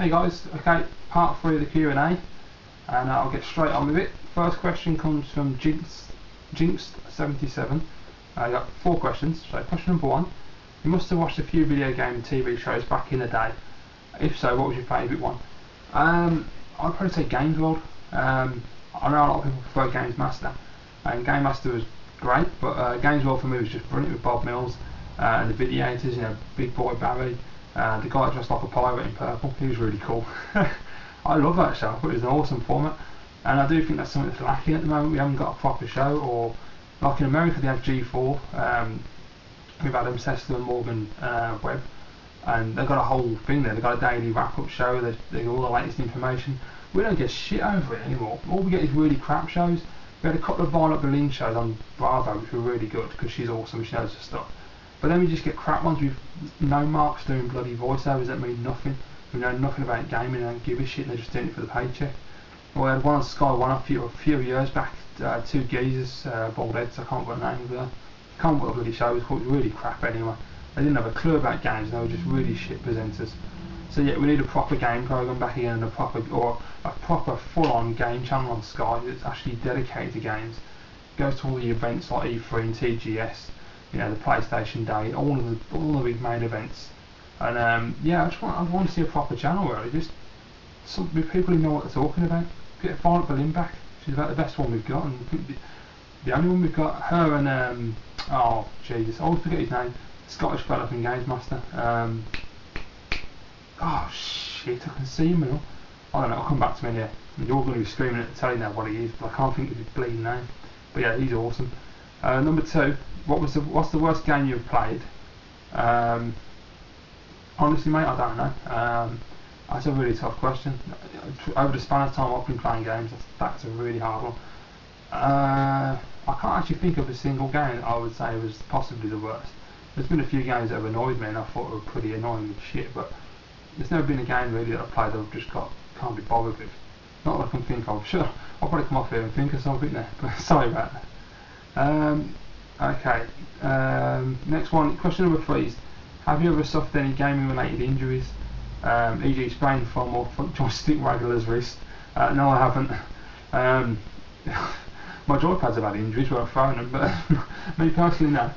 Hey guys, okay, part 3 of the Q&A, and I'll get straight on with it. First question comes from Jinx77. I got 4 questions. So question number 1, you must have watched a few video game and TV shows back in the day. If so, what was your favourite one? I'd probably say Games World. I know a lot of people prefer Games Master, and Game Master was great, but Games World for me was just brilliant with Bob Mills and the videators, you know, Big Boy Barry. The guy dressed like a pirate in purple, he was really cool. I love that show, it was an awesome format, and I do think that's something that's lacking at the moment. We haven't got a proper show, or like in America they have G4 with Adam Sessler and Morgan Webb, and they've got a whole thing there. They've got a daily wrap-up show, they get all the latest information. We don't get shit over it anymore. All we get is really crap shows. We had a couple of Violet Berlin shows on Bravo which were really good because she's awesome, she knows her stuff. But then we just get crap ones with no marks doing bloody voiceovers that mean nothing. We know nothing about gaming and don't give a shit, and they're just doing it for the paycheck. Well, we had one on Sky One a few years back, 2 geezers, bald heads, I can't remember the name of that. I can't remember what the bloody show was called, it was really crap anyway. They didn't have a clue about games, they were just really shit presenters. So yeah, we need a proper game programme back again, and a proper full-on game channel on Sky that's actually dedicated to games. It goes to all the events like E3 and TGS. You know, the PlayStation Day, all the big main events, and yeah, I want to see a proper channel really, just with people who know what they're talking about. Get Violet Berlin back, she's about the best one we've got, and the only one we've got. Her and oh Jesus, I always forget his name. Scottish fella from Games Master. Oh shit, I can see him now. I don't know, I'll come back to me here. You're all going to be screaming at the telly now what he is, but I can't think of his bleeding name. But yeah, he's awesome. Number 2. What's the worst game you've played? Honestly, mate, I don't know. That's a really tough question. Over the span of time I've been playing games, that's a really hard one. I can't actually think of a single game that I would say was possibly the worst. There's been a few games that have annoyed me and I thought were pretty annoying as shit, but there's never been a game really that I've played that I've just can't be bothered with. Not that I can think of. Sure, I'll probably come off here and think of something there, but sorry about that. Okay, next one, question number 3 is, have you ever suffered any gaming related injuries, e.g. sprained thumb or joystick regular's wrist? No, I haven't. My joypads have had injuries where I've thrown them, but me personally, no.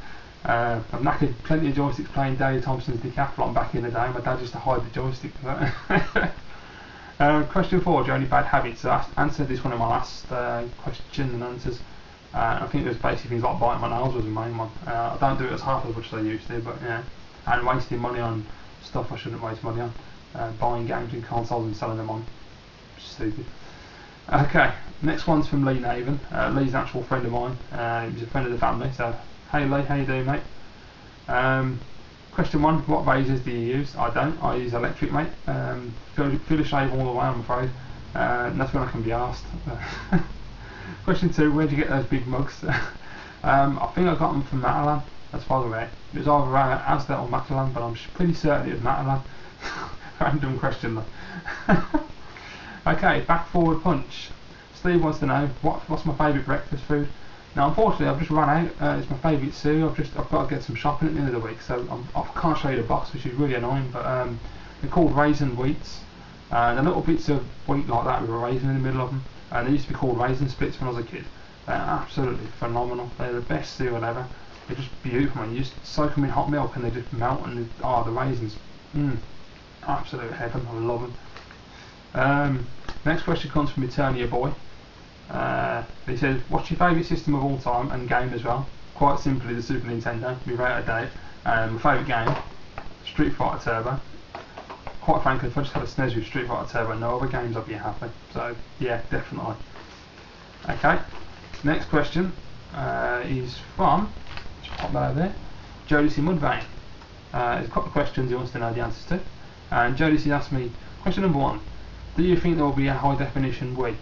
I've knackered plenty of joysticks playing Dave Thompson's Decathlon back in the day. My dad used to hide the joystick for that. Question 4, do you have any bad habits? So I answered this one in my last question and answers. I think it was basically things like biting my nails was the main one. I don't do it as half as much as I used to, but yeah, and wasting money on stuff I shouldn't waste money on. Buying games and consoles and selling them on. Stupid. Okay, next one's from Lee Naven. Lee's an actual friend of mine. He's a friend of the family, so hey Lee, how you doing, mate? Question 1, what razors do you use? I don't, I use electric, mate. Feel a shave all the way, I'm afraid. And that's when I can be asked. Question 2, where'd you get those big mugs? I think I got them from Matalan, as far as I know. It was either Asda or Matalan, but I'm pretty certain it was Matalan. Random question though. Okay, back forward punch. Steve wants to know, what's my favourite breakfast food? Now unfortunately I've just run out, it's my favourite Sue. I've got to get some shopping at the end of the week, so I can't show you the box, which is really annoying, but they're called raisin wheats. The little bits of wheat like that with a raisin in the middle of them. They used to be called raisin splits when I was a kid. They're absolutely phenomenal. They're the best cereal ever. They're just beautiful, man. You just soak them in hot milk and they just melt, and the raisins, absolute heaven. I love them. Next question comes from Eternia Boy. He says, what's your favourite system of all time and game as well? Quite simply, the Super Nintendo. We're out of date. My favourite game, Street Fighter Turbo. Quite frankly, if I just had a SNES with Street Fighter Turbo, no other games, I'd be happy. So yeah, definitely. Okay, next question is from, just pop that over there, Jodie Mudvayne. There's a couple of questions he wants to know the answers to. And Jodie asked me, question number 1, do you think there will be a high definition Wii?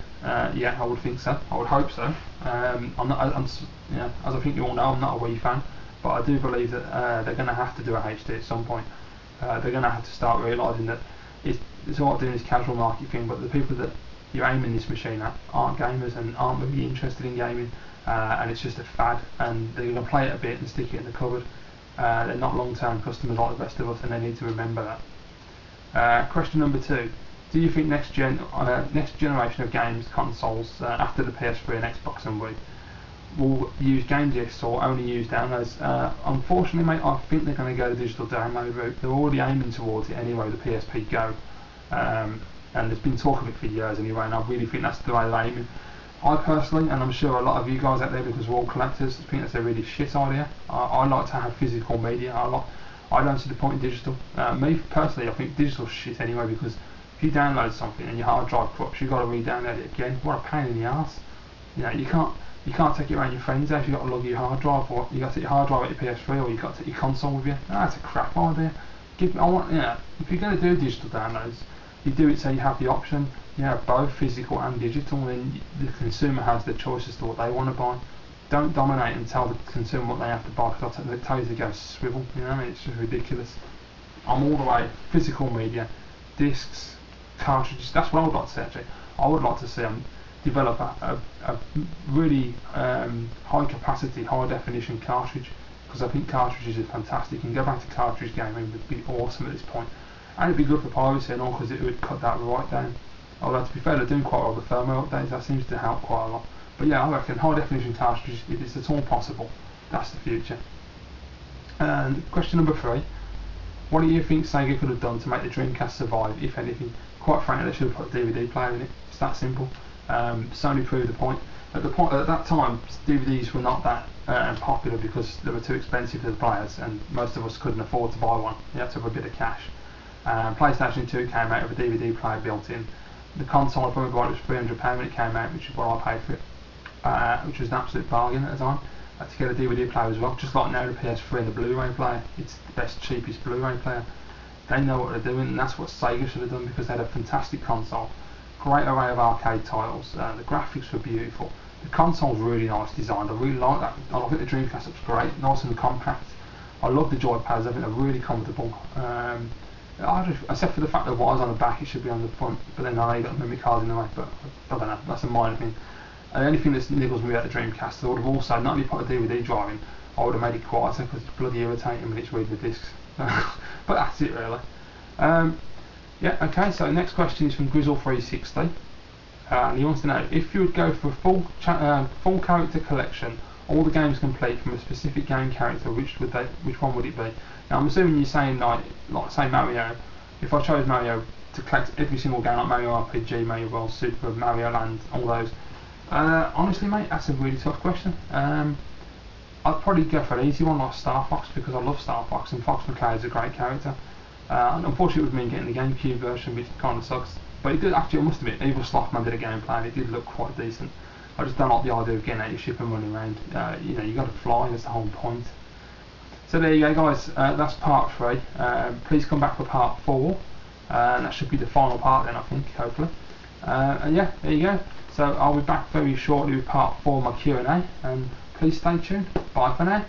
Yeah, I would think so. I would hope so. I'm you know, as I think you all know, I'm not a Wii fan, but I do believe that they're going to have to do a HD at some point. They're going to have to start realising that it's all right doing this casual market thing, but the people that you're aiming this machine at aren't gamers and aren't really interested in gaming, and it's just a fad, and they're going to play it a bit and stick it in the cupboard. They're not long-term customers like the rest of us, and they need to remember that. Question number 2. Do you think next generation of games consoles after the PS3 and Xbox and Wii will use game discs or only use downloads? Unfortunately, mate, I think they're going to go the digital download route. They're already aiming towards it anyway with the PSP Go, and there's been talk of it for years anyway, and I really think that's the way they're aiming. I personally, and I'm sure a lot of you guys out there, because we're all collectors, think that's a really shit idea. I like to have physical media. I don't see the point in digital. Me personally, I think digital's shit anyway, because if you download something and your hard drive corrupts, you've got to re-download it again. What a pain in the arse. You know, you can't take it around your friends' house. You've got to lug your hard drive, or you got to take your hard drive at your PS3, or you've got to take your console with you. No, that's a crap idea. If you're going to do digital downloads, you do it so you have the option. You have both physical and digital, and the consumer has the choice as to what they want to buy. Don't dominate and tell the consumer what they have to buy, because they tell you to go swivel. You know, it's just ridiculous. I'm all the way physical media, discs, cartridges. That's what I would like to see actually. I would like to see them develop a really high capacity, high definition cartridge, because I think cartridges are fantastic. You can go back to cartridge gaming, it would be awesome at this point. And it'd be good for piracy and all, because it would cut that right down. Although to be fair, they're doing quite well with firmware updates, that seems to help quite a lot. But yeah, I reckon high definition cartridges, if it's at all possible, that's the future. And question number 3. What do you think Sega could have done to make the Dreamcast survive, if anything? Quite frankly, they should have put a DVD player in it. It's that simple. Sony proved the point. At that time, DVDs were not that popular because they were too expensive for the players, and most of us couldn't afford to buy one. You had to have a bit of cash. PlayStation 2 came out with a DVD player built in. The console I probably bought it was £300 when it came out, which is what I paid for it, which was an absolute bargain at the time. To get a DVD player as well, just like now the PS3 and the Blu-ray player. It's the best, cheapest Blu-ray player. They know what they're doing, and that's what Sega should have done, because they had a fantastic console, great array of arcade titles, the graphics were beautiful, the console's really nice designed. I really like that. I think the Dreamcast looks great, nice and compact. I love the joypads. I think they're really comfortable. Except for the fact that wires on the back, it should be on the front, but then I got memory cards in the way, but I don't know, that's a minor thing. And the only thing that niggles me about the Dreamcast, I would have also not only put a DVD drive in, I would have made it quieter, because it's bloody irritating when it's reading the discs. But that's it really. Yeah, okay, so the next question is from Grizzle360, and he wants to know, if you would go for a full character collection, all the games complete from a specific game character, which one would it be? Now I'm assuming you're saying like say Mario. If I chose Mario to collect every single game, like Mario RPG, Mario World, Super Mario Land, all those. Honestly, mate, that's a really tough question. I'd probably go for an easy one like Star Fox, because I love Star Fox, and Fox McCloud's a great character. And unfortunately, it would mean getting the GameCube version, which kind of sucks. But it did actually, I must admit, Evil Slothman did a gameplay, and it did look quite decent. I just don't like the idea of getting out your ship and running around. You know, you got to fly. That's the whole point. So there you go, guys. That's part 3. Please come back for part 4. And that should be the final part then, I think, hopefully. And yeah, there you go. So I'll be back very shortly with part 4 of my Q&A, and please stay tuned. Bye for now.